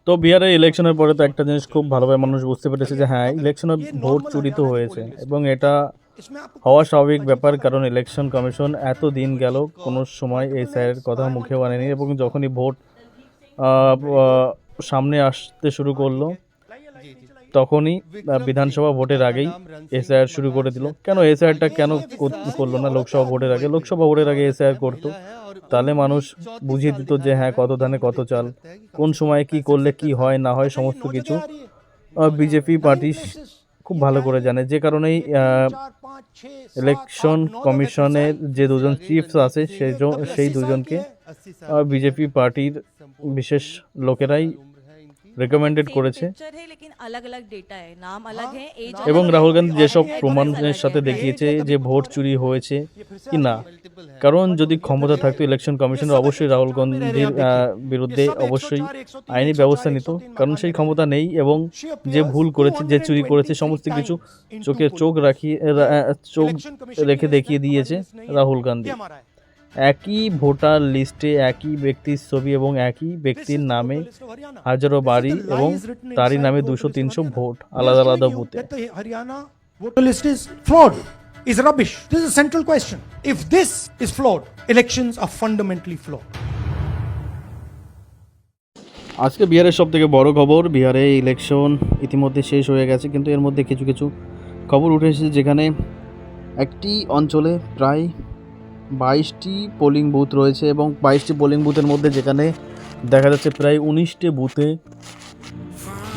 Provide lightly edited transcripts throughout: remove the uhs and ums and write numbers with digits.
তো বিহারে ইলেকশনের পরে তো একটা জিনিস খুব ভালোভাবে মানুষ বুঝতে পেরেছে যে হ্যাঁ, ইলেকশনে ভোট চুরি তো হয়েছে এবং এটা হওয়া স্বাভাবিক ব্যাপার, কারণ ইলেকশন কমিশন এত দিন গেল কোনো সময় এই স্যারের কথা মুখেও আনেনি এবং যখনই ভোট আহ, আহ, সামনে আসতে শুরু করলো তখনই বিধানসভা ভোটের আগেই এসআইআর শুরু করে দিল। কেন এসআইআরটা কেন করলো না লোকসভা ভোটের আগে? লোকসভা ভোটের আগে এসআইআর করতো, তাহলে মানুষ বুঝিয়ে দিত যে হ্যাঁ, কত ধানে কত চাল, কোন সময়ে কি করলে কি হয় না হয় সমস্ত কিছু বিজেপি পার্টি খুব ভালো করে জানে। যে কারণেই ইলেকশন কমিশনের যে দুজন চিফস আছে সেই দুজনকে বিজেপি পার্টির বিশেষ লোকেরাই রেকমেন্ডেড করেছে। এবং রাহুল গান্ধী যেসব প্রমাণের সাথে দেখিয়েছে যে ভোট চুরি হয়েছে কি না, কারণ যদি ক্ষমতা থাকতো ইলেকশন কমিশনের অবশ্যই রাহুল গান্ধীর বিরুদ্ধে অবশ্যই আইনি ব্যবস্থা নিত, কারণ সেই ক্ষমতা নেই এবং যে ভুল করেছে, যে চুরি করেছে সমস্ত কিছু চোখ রেখে দেখিয়ে দিয়েছে রাহুল গান্ধী। একই ভোটার লিস্টে একই ব্যক্তির ছবি এবং একই ব্যক্তির নামে হাজারো বাড়ি এবং তারই নামে 200-300 ভোট আলাদা আলাদা বুথে। Voter list is flawed, is rubbish. This is a central question. If this is flawed, elections are fundamentally flawed. আজকে বিহারের সব থেকে বড় খবর, বিহারে ইলেকশন ইতিমধ্যে শেষ হয়ে গেছে, কিন্তু এর মধ্যে কিছু কিছু খবর উঠে এসেছে যেখানে একটি অঞ্চলে প্রায় 22টি পোলিং বুথ রয়েছে এবং 22টি পোলিং বুথের মধ্যে যেখানে দেখা যাচ্ছে প্রায় 19টি বুথে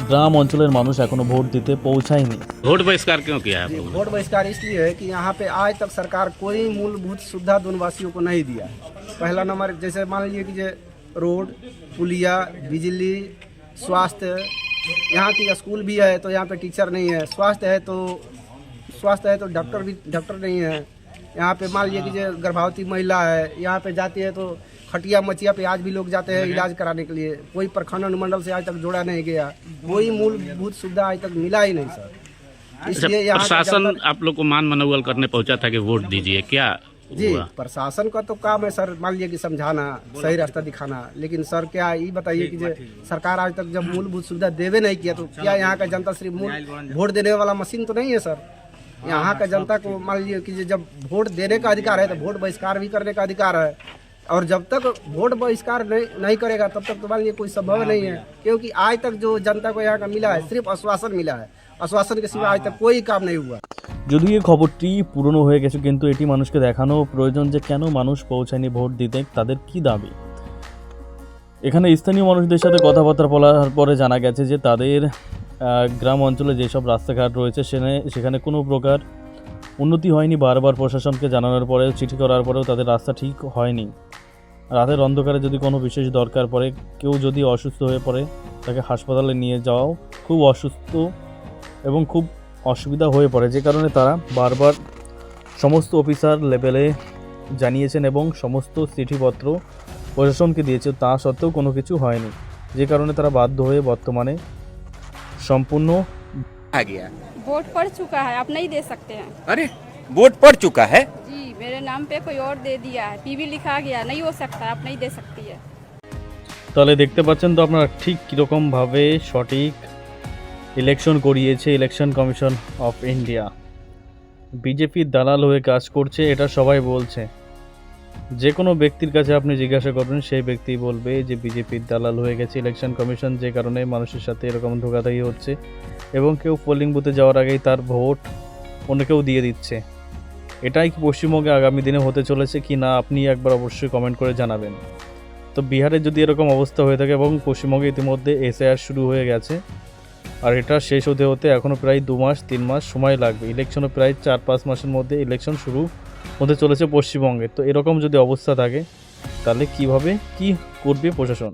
গ্রাম অঞ্চলের মানুষ এখনো ভোট দিতে পৌঁছায়নি। वोट बहिष्कार क्यों किया है? वोट बहिष्कार इसलिए है कि यहाँ पे आज तक सरकार कोई मूलभूत सुविधा दूनवासियों को नहीं दिया। पहला नंबर, जैसे मान लीजिए कि रोड, पुलिया, बिजली, स्वास्थ्य, यहाँ की स्कूल भी है तो यहाँ पे टीचर नहीं है, स्वास्थ्य है तो डॉक्टर नहीं है। यहाँ पे मान लीजिए कि गर्भवती महिला है, यहाँ पे जाती है तो खटिया मचिया पे आज भी लोग जाते हैं इलाज कराने के लिए। कोई प्रखंड अनुमंडल से आज तक जोड़ा नहीं गया, कोई मूलभूत सुविधा आज तक मिला ही नहीं सर। इसलिए यहाँ प्रशासन आप लोग को मान मनोबल करने पहुंचा था कि वोट दीजिए, क्या जी हुआ? प्रशासन का तो काम है सर, मान लीजिए कि समझाना, सही रास्ता दिखाना, लेकिन सर क्या ये बताइए कि सरकार आज तक जब मूलभूत सुविधा देवे नहीं किया तो क्या यहाँ का जनता सिर्फ वोट देने वाला मशीन तो नहीं है सर। यहाँ का जनता को मान लीजिए कि जब वोट देने का अधिकार है तो वोट बहिष्कार भी करने का अधिकार है, और जब तक वोट बहिष्कार नहीं करेगा तब तक तो मान लीजिए कोई संभव नहीं है, क्योंकि आज तक जो जनता को यहाँ का मिला है सिर्फ आश्वासन मिला है, आश्वासन के सिवा आज तक कोई काम नहीं हुआ। যদিও এই খবরটি পুরনো হয়ে গেছে, কিন্তু এটি মানুষকে দেখানো প্রয়োজন যে কেন মানুষ পৌঁছায়নি ভোট দিতে, তাদের কি দাবি। এখানে স্থানীয় মানুষদের সাথে কথাবার্তা বলার পরে জানা গেছে যে তাদের গ্রাম অঞ্চলে যেসব রাস্তাঘাট রয়েছে সেখানে কোনো প্রকার উন্নতি হয়নি। বারবার প্রশাসনকে জানানোর পরেও, চিঠি করার পরেও তাদের রাস্তা ঠিক হয়নি। রাতের অন্ধকারে যদি কোনো বিশেষ দরকার পড়ে, কেউ যদি অসুস্থ হয়ে পড়ে, তাকে হাসপাতালে নিয়ে যাওয়াও খুব অসুস্থ এবং খুব অসুবিধা হয়ে পড়ে, যে কারণে তারা বারবার সমস্ত অফিসার লেভেলে জানিয়েছেন এবং সমস্ত চিঠিপত্র প্রশাসনকে দিয়েছে, তা সত্ত্বেও কোনো কিছু হয়নি, যে কারণে তারা বাধ্য হয়ে বর্তমানে সম্পূর্ণ आ गया। वोट पड़ चुका है, आप नहीं दे सकते हैं। अरे वोट पड़ चुका है? जी, मेरे नाम पे कोई और दे दिया है, पीवी लिखा गया, नहीं हो सकता, आप नहीं दे सकती है। তাহলে দেখতে পাচ্ছেন তো আপনারা ঠিক কীরকমভাবে সঠিক ইলেকশন করিয়েছে ইলেকশন কমিশন অফ ইন্ডিয়া। বিজেপির দালাল হয়ে কাজ করছে, এটা সবাই বলছে। যে কোনো ব্যক্তির কাছে আপনি জিজ্ঞাসা করবেন, সেই ব্যক্তি বলবে যে বিজেপির দালাল হয়ে গেছে ইলেকশন কমিশন, যে কারণে মানুষের সাথে এরকম ধোঁকাধাড়ি হচ্ছে এবং কেউ পোলিং বুথে যাওয়ার আগেই তার ভোট অন্য কেউ দিয়ে দিচ্ছে। এটাই কি পশ্চিমবঙ্গে আগামী দিনে হতে চলেছে কি না, আপনি একবার অবশ্যই কমেন্ট করে জানাবেন। তো বিহারে যদি এরকম অবস্থা হয়ে থাকে এবং পশ্চিমবঙ্গে ইতিমধ্যে এসআইআর শুরু হয়ে গেছে, আর এটা শেষ হতে হতে এখনও প্রায় 2-3 মাস সময় লাগবে। ইলেকশনও প্রায় 4-5 মাসের মধ্যে ইলেকশন শুরু হতে চলেছে পশ্চিমবঙ্গে। তো এরকম যদি অবস্থা থাকে তাহলে কিভাবে কি করবে প্রশাসন?